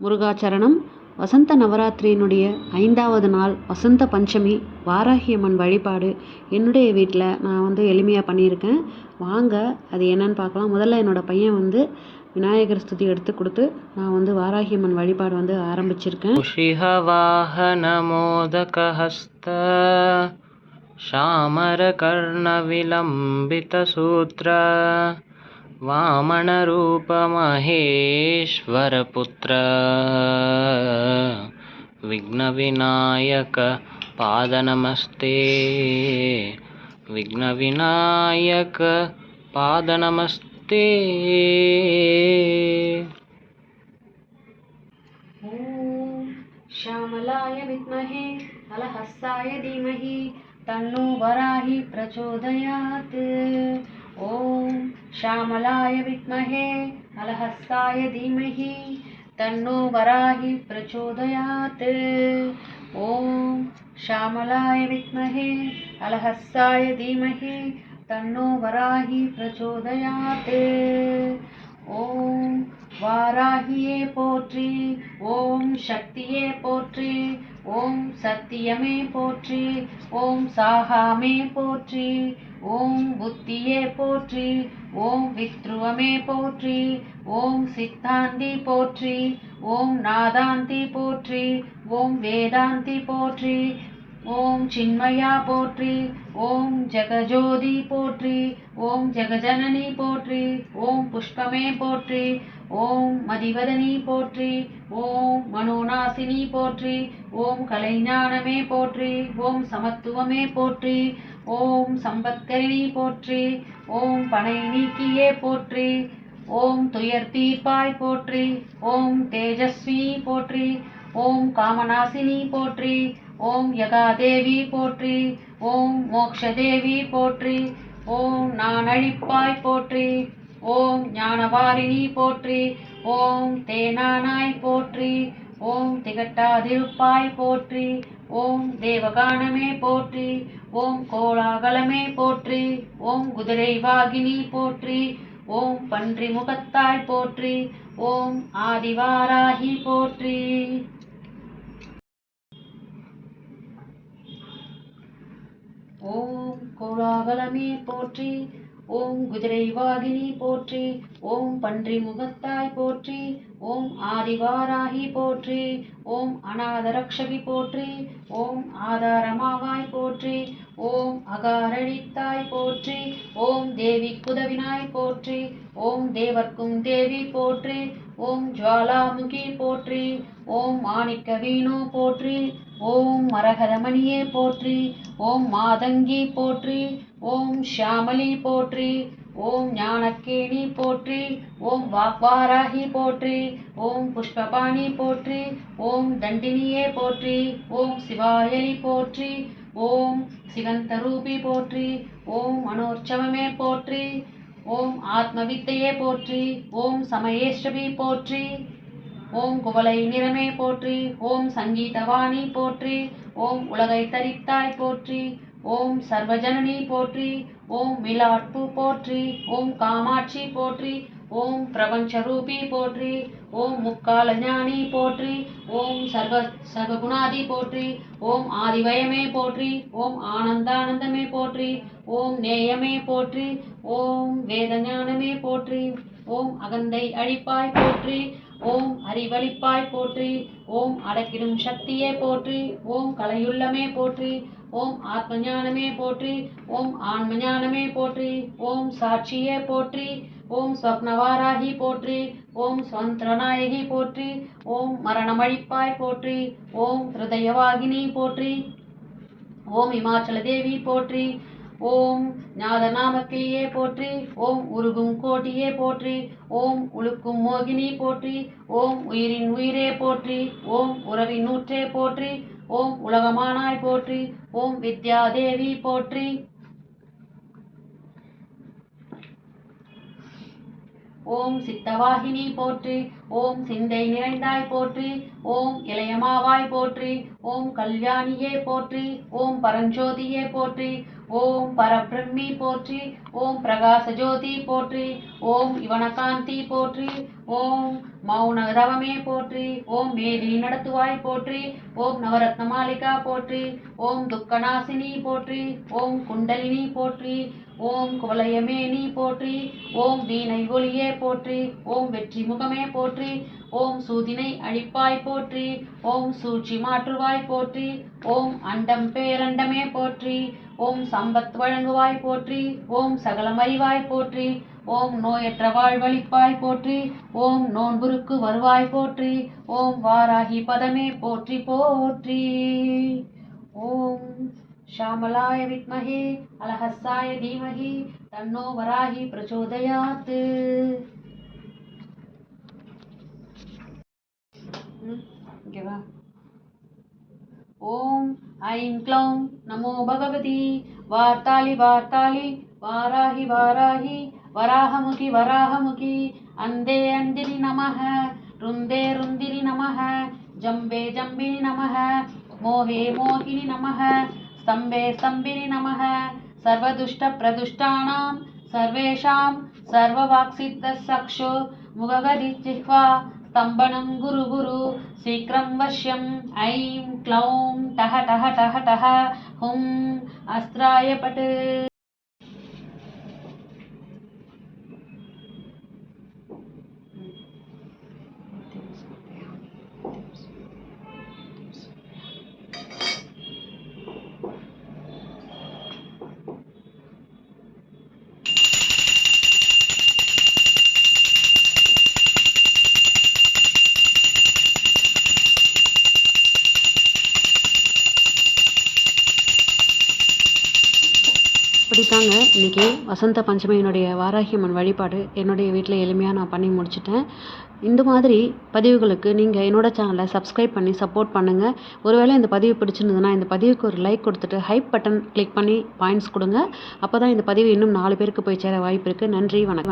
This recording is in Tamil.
முருகாச்சரணம். வசந்த நவராத்திரியினுடைய 5வது நாள் வசந்த பஞ்சமி வாராகி அம்மன் வழிபாடு என்னுடைய வீட்டில் நான் எளிமையாக பண்ணியிருக்கேன். வாங்க அது என்னன்னு பார்க்கலாம். முதல்ல என்னோடய பையன் விநாயகர் ஸ்துதி எடுத்து கொடுத்து நான் வாராகி அம்மன் வழிபாடு ஆரம்பிச்சிருக்கேன். ஷிஹவாஹன மோதகஹஸ்த ஷாமர கர்ண விலம்பித சூத்ர வாமனரூப மகேஸ்வர புத்திர விக்ன விநாயக பாத நமஸ்தே விக்ன விநாயக பாத நமஸ்தே. ஓம் ஷாமலாய வித்மஹே அலஹஸ்ஸாய தீமஹி தன்னோ வராஹி பிரச்சோதயாத். ஓம் ஷாமலாய வித்மஹே அலஹஸ்ஸாய தீமஹி தன்னோ வராஹி பிரச்சோதயாத். ஓம் ஷாமலாய வித்மஹே அலஹஸ்ஸாய தீமஹி தன்னோ வராஹி பிரச்சோதயாத். ஓம் வாராகியே போற்றி, ஓம் சக்தியே போற்றி, ஓம் சத்தியமே போற்றி, ஓம் சாகாமே போற்றி, ஓம் புத்தியே போற்றி, ஓம் வித்ருவமே போற்றி, ஓம் சித்தாந்தி போற்றி, ஓம் நாதாந்தி போற்றி, ஓம் வேதாந்தி போற்றி, ஓம் சின்மயா போற்றி, ஓம் ஜெகஜோதி போற்றி, ஓம் ஜெகஜனனி போற்றி, ஓம் புஷ்பமே போற்றி, ஓம் மதிவதனி போற்றி, ஓம் மனோநாசினி போற்றி, ஓம் கலைஞானமே போற்றி, ஓம் சமத்துவமே போற்றி, ஓம் சம்பத்கரிணி போற்றி, ஓம் பனை நீக்கியே போற்றி, ஓம் துயர் தீர்ப்பாய் போற்றி, ஓம் தேஜஸ்வி போற்றி, ஓம் காமநாசினி போற்றி, ஓம் யகாதேவி போற்றி, ஓம் மோக்ஷதேவி போற்றி, ஓம் நானழிப்பாய் போற்றி, ஓம் ஞானவாரிணி போற்றி, ஓம் தேனானாய் போற்றி, ஓம் திகட்டாதிருப்பாய் போற்றி, ஓம் தேவகானமே போற்றி, ஓம் கோலாகலமே போற்றி, ஓம் குதிரை வாகினி போற்றி, ஓம் பன்றி முகத்தாய் போற்றி, ஓம் ஆதிவாராகி போற்றி. ஓம் கோலாகலமே போற்றி, ஓம் குதிரை வாகினி போற்றி, ஓம் பன்றி முகத்தாய் போற்றி, ஓம் ஆதிவாராகி போற்றி, ஓம் அநாதரக்ஷகி போற்றி, ஓம் ஆதாரமாவாய் போற்றி, ஓம் அகாரழித்தாய் போற்றி, ஓம் தேவி குதவினாய் போற்றி, ஓம் தேவர்க்கும் தேவி போற்றி, ஓம் ஜுவாலாமுகி போற்றி, ஓம் மாணிக்க வீணு போற்றி, ஓம் மரகதமணியே போற்றி, ஓம் மாதங்கி போற்றி, ஓம் ஷியாமலி போற்றி, ஓம் ஞானக்கேணி போற்றி, ஓம் வாக்வாராகி போற்றி, ஓம் புஷ்பபாணி போற்றி, ஓம் தண்டினியே போற்றி, ஓம் சிவாயலி போற்றி, ஓம் சிவந்தரூபி போற்றி, ஓம் மனோற்சவமே போற்றி, ஓம் ஆத்மவித்தையே போற்றி, ஓம் சமயேஸ்வரி போற்றி, ஓம் குவளை நிறமே போற்றி, ஓம் சங்கீதவாணி போற்றி, ஓம் உலகை தரித்தாய் போற்றி, ஓம் சர்வஜனனி போற்றி, ஓம் மிலாட்பு போற்றி, ஓம் காமாட்சி போற்றி, ஓம் பிரபஞ்சரூபி போற்றி, ஓம் முக்கால ஞானி போற்றி, ஓம் சர்வகுணாதி போற்றி, ஓம் ஆதிவயமே போற்றி, ஓம் ஆனந்தானந்தமே போற்றி, ஓம் நேயமே போற்றி, ஓம் வேதஞானமே போற்றி, ஓம் அகந்தை அழிப்பாய் போற்றி, ஓம் அறிவழிப்பாய் போற்றி, ஓம் அடக்கிடும் சக்தியே போற்றி, ஓம் கலையுள்ளமே போற்றி, ஓம் ஆத்மஞானமே போற்றி, ஓம் ஆன்மஞானமே போற்றி, ஓம் சாட்சியே போற்றி, ஓம் ஸ்வப்னவாராகி போற்றி, ஓம் ஸ்வந்திரநாயகி போற்றி, ஓம் மரணமழிப்பாய் போற்றி, ஓம் ஹிருதயவாகினி போற்றி, ஓம் இமாச்சல தேவி போற்றி, ஓம் ஞாதநாமக்கிளியே போற்றி, ஓம் உருகும் கோட்டியே போற்றி, ஓம் உழுக்கும் மோகினி போற்றி, ஓம் உயிரின் உயிரே போற்றி, ஓம் உறவின் நூற்றே போற்றி, ஓம் உலகமானாய் போற்றி, ஓம் வித்யாதேவி போற்றி, ஓம் சித்தவாகினி போற்றி, ஓம் சிந்தை நிறைந்தாய் போற்றி, ஓம் இளையமாவாய் போற்றி, ஓம் கல்யாணியே போற்றி, ஓம் பரஞ்சோதியே போற்றி, ஓம் பரபிரம்மி போற்றி, ஓம் பிரகாச ஜோதி போற்றி, ஓம் இவனகாந்தி போற்றி, ஓம் மௌன ரவமே போற்றி. ஓம் மேதினி நடத்துவாய் போற்றி. ஓம் நவரத்ன மாளிகா போற்றி. ஓம் துக்கநாசினி போற்றி. ஓம் குண்டலினி போற்றி. ஓம் குவலயமேனி போற்றி. ஓம் வீணை ஒளியே போற்றி. ஓம் வெற்றி முகமே போற்றி. ஓம் சூதினை அழிப்பாய் போற்றி. ஓம் சூழ்ச்சி மாற்றுவாய் போற்றி. ஓம் அண்டம் பேரண்டமே போற்றி. ஓம் சம்பத் வழங்குவாய் போற்றி. ஓம் சகலமறிவாய் போற்றி. ஓம் நோயற்ற வாழ்வழிப்பாய் போற்றி. ஓம் நோன்புருக்கு வருவாய் போற்றி. ஓம் வாராகி பதமே போற்றி போற்றி. ஓம் ஷாமலாய வித்மஹே அலஹஸ்ஸாய தீமஹி தன்னோ வராகி பிரச்சோதயாத். ஓகேவா? ஓம் ஐம் க்ளௌம் நமோ பகவதி வார்த்தாளி வார்த்தாளி வாராகி வாராகி வராகமுகி வராகமுகி அந்தே அந்திரி நமः ருந்தே ருந்திரி நமः ஜம்பே ஜம்பினி நமः மோகே மோகினி நமः ஸ்தம்பே ஸ்தம்பினி நமः சர்வதுஷ்ட பிரதுஷ்டானாம் சர்வேஷாம் சர்வவாக்சித்தः சக்ஷு முககதி ஜிஹ்வா ஸ்தம்பனம் குரு குரு சீக்கிரம் வஷ்யம் ஐம் க்ளௌம் டஹ டஹ டஹ டஹ ஹும் அஸ்திராய பட். இப்படித்தாங்க இன்றைக்கி வசந்த பஞ்சமியினுடைய வாராகி அம்மன் வழிபாடு என்னுடைய வீட்டில் எளிமையாக நான் பண்ணி முடிச்சிட்டேன். இந்த மாதிரி பதிவுகளுக்கு நீங்கள் என்னோடய சேனலை சப்ஸ்கிரைப் பண்ணி சப்போர்ட் பண்ணுங்கள். ஒருவேளை இந்த பதிவு பிடிச்சிருந்ததுன்னா இந்த பதிவுக்கு ஒரு லைக் கொடுத்துட்டு ஹைப் பட்டன் கிளிக் பண்ணி பாயிண்ட்ஸ் கொடுங்க. அப்போ தான் இந்த பதிவு இன்னும் 4 பேருக்கு போய் சேர வாய்ப்பு இருக்குது. நன்றி, வணக்கம்.